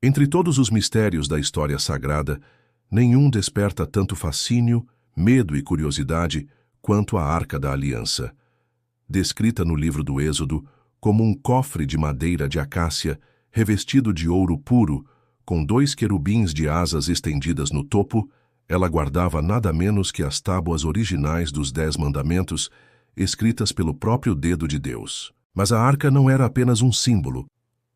Entre todos os mistérios da história sagrada, nenhum desperta tanto fascínio, medo e curiosidade quanto a Arca da Aliança. Descrita no livro do Êxodo como um cofre de madeira de acácia revestido de ouro puro, com 2 querubins de asas estendidas no topo, ela guardava nada menos que as tábuas originais dos 10 mandamentos, escritas pelo próprio dedo de Deus. Mas a arca não era apenas um símbolo.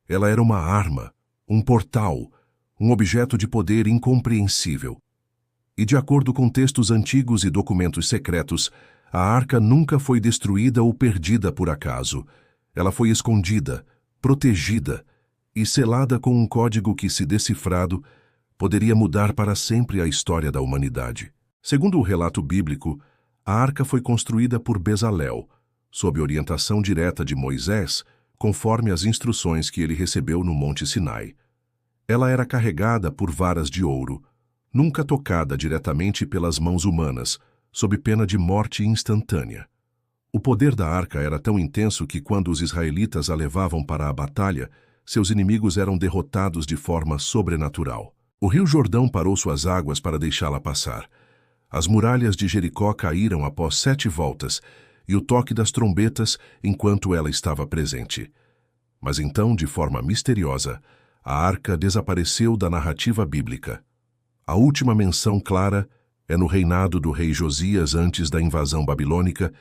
Ela era uma arma, um portal, um objeto de poder incompreensível. E de acordo com textos antigos e documentos secretos, a arca nunca foi destruída ou perdida por acaso. Ela foi escondida, protegida e selada com um código que, se decifrado, poderia mudar para sempre a história da humanidade. Segundo o relato bíblico, a arca foi construída por Bezalel, sob orientação direta de Moisés, conforme as instruções que ele recebeu no Monte Sinai. Ela era carregada por varas de ouro, nunca tocada diretamente pelas mãos humanas, sob pena de morte instantânea. O poder da arca era tão intenso que, quando os israelitas a levavam para a batalha, seus inimigos eram derrotados de forma sobrenatural. O rio Jordão parou suas águas para deixá-la passar. As muralhas de Jericó caíram após 7 voltas, e o toque das trombetas enquanto ela estava presente. Mas então, de forma misteriosa, a arca desapareceu da narrativa bíblica. A última menção clara é no reinado do rei Josias antes da invasão babilônica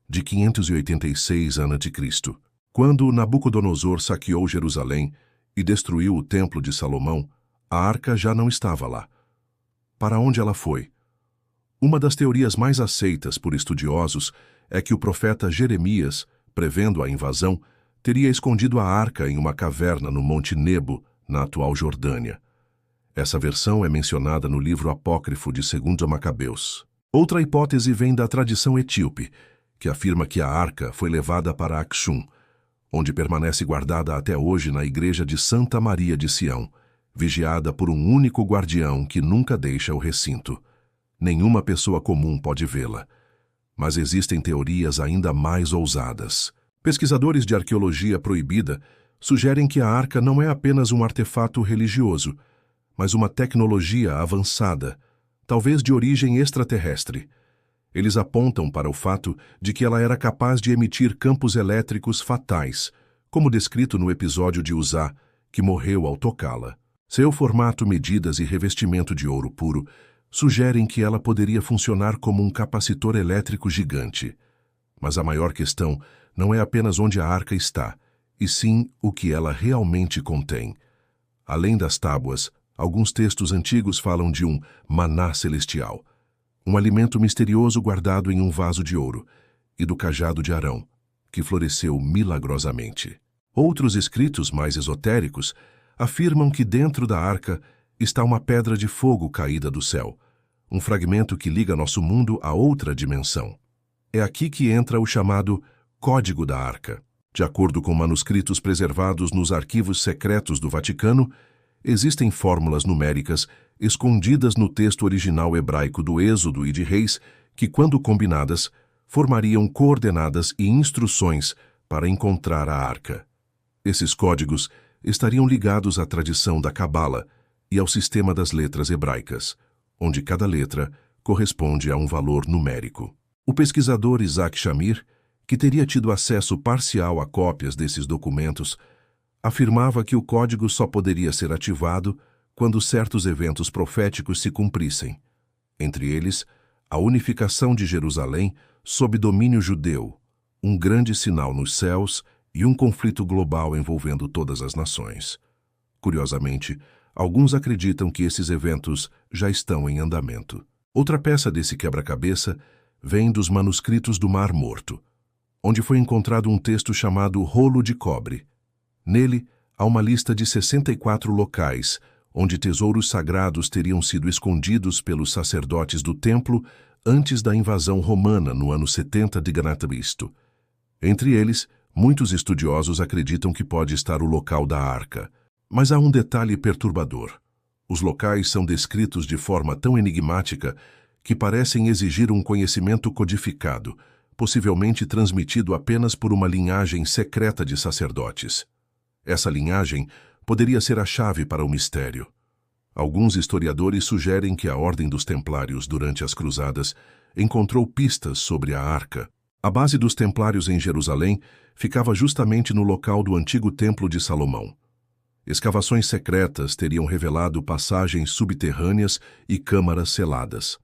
de 586 a.C., quando Nabucodonosor saqueou Jerusalém e destruiu o Templo de Salomão. A arca já não estava lá. Para onde ela foi? Uma das teorias mais aceitas por estudiosos é que o profeta Jeremias, prevendo a invasão, teria escondido a arca em uma caverna no Monte Nebo, na atual Jordânia. Essa versão é mencionada no livro apócrifo de 2 Macabeus. Outra hipótese vem da tradição etíope, que afirma que a arca foi levada para Axum, onde permanece guardada até hoje na igreja de Santa Maria de Sião, vigiada por um único guardião que nunca deixa o recinto. Nenhuma pessoa comum pode vê-la. Mas existem teorias ainda mais ousadas. Pesquisadores de arqueologia proibida sugerem que a arca não é apenas um artefato religioso, mas uma tecnologia avançada, talvez de origem extraterrestre. Eles apontam para o fato de que ela era capaz de emitir campos elétricos fatais, como descrito no episódio de Uzá, que morreu ao tocá-la. Seu formato, medidas e revestimento de ouro puro sugerem que ela poderia funcionar como um capacitor elétrico gigante. Mas a maior questão não é apenas onde a arca está, e sim o que ela realmente contém. Além das tábuas, alguns textos antigos falam de um maná celestial, um alimento misterioso guardado em um vaso de ouro, e do cajado de Arão, que floresceu milagrosamente. Outros escritos mais esotéricos afirmam que dentro da arca está uma pedra de fogo caída do céu, um fragmento que liga nosso mundo a outra dimensão. É aqui que entra o chamado Código da Arca. De acordo com manuscritos preservados nos arquivos secretos do Vaticano, existem fórmulas numéricas escondidas no texto original hebraico do Êxodo e de Reis que, quando combinadas, formariam coordenadas e instruções para encontrar a arca. Esses códigos estariam ligados à tradição da Cabala e ao sistema das letras hebraicas, onde cada letra corresponde a um valor numérico. O pesquisador Isaac Shamir, que teria tido acesso parcial a cópias desses documentos, afirmava que o código só poderia ser ativado quando certos eventos proféticos se cumprissem, entre eles a unificação de Jerusalém sob domínio judeu, um grande sinal nos céus e um conflito global envolvendo todas as nações. Curiosamente, alguns acreditam que esses eventos já estão em andamento. Outra peça desse quebra-cabeça vem dos manuscritos do Mar Morto, onde foi encontrado um texto chamado Rolo de Cobre. Nele, há uma lista de 64 locais onde tesouros sagrados teriam sido escondidos pelos sacerdotes do templo antes da invasão romana no ano 70 de Cristo. Entre eles, muitos estudiosos acreditam que pode estar o local da arca. Mas há um detalhe perturbador. Os locais são descritos de forma tão enigmática que parecem exigir um conhecimento codificado, possivelmente transmitido apenas por uma linhagem secreta de sacerdotes. Essa linhagem poderia ser a chave para o mistério. Alguns historiadores sugerem que a Ordem dos Templários, durante as Cruzadas, encontrou pistas sobre a Arca. A base dos Templários em Jerusalém ficava justamente no local do antigo Templo de Salomão. Escavações secretas teriam revelado passagens subterrâneas e câmaras seladas.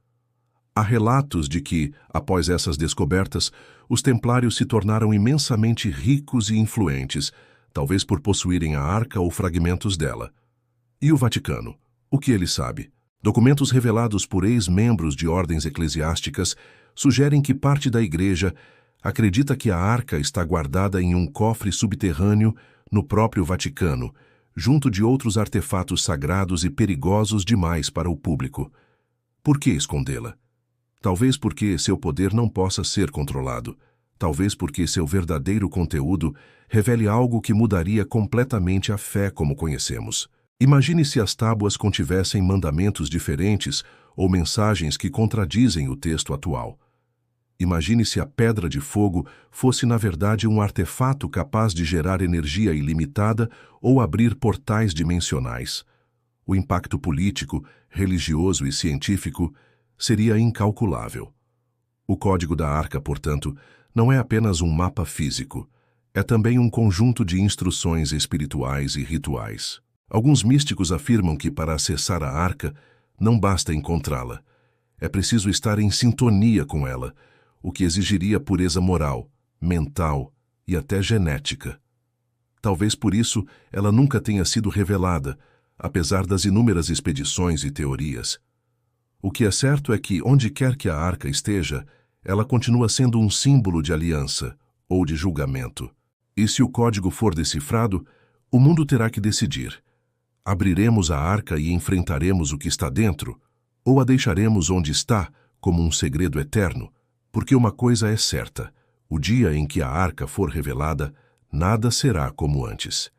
Há relatos de que, após essas descobertas, os Templários se tornaram imensamente ricos e influentes, talvez por possuírem a Arca ou fragmentos dela. E o Vaticano? O que ele sabe? Documentos revelados por ex-membros de ordens eclesiásticas sugerem que parte da Igreja acredita que a Arca está guardada em um cofre subterrâneo no próprio Vaticano, junto de outros artefatos sagrados e perigosos demais para o público. Por que escondê-la? Talvez porque seu poder não possa ser controlado. Talvez porque seu verdadeiro conteúdo revele algo que mudaria completamente a fé como conhecemos. Imagine se as tábuas contivessem mandamentos diferentes ou mensagens que contradizem o texto atual. Imagine se a pedra de fogo fosse, na verdade, um artefato capaz de gerar energia ilimitada ou abrir portais dimensionais. O impacto político, religioso e científico seria incalculável. O código da Arca, portanto, não é apenas um mapa físico, é também um conjunto de instruções espirituais e rituais. Alguns místicos afirmam que, para acessar a Arca, não basta encontrá-la. É preciso estar em sintonia com ela, o que exigiria pureza moral, mental e até genética. Talvez por isso ela nunca tenha sido revelada, apesar das inúmeras expedições e teorias. O que é certo é que, onde quer que a Arca esteja, ela continua sendo um símbolo de aliança ou de julgamento. E se o código for decifrado, o mundo terá que decidir. Abriremos a Arca e enfrentaremos o que está dentro, ou a deixaremos onde está, como um segredo eterno? Porque uma coisa é certa: o dia em que a Arca for revelada, nada será como antes.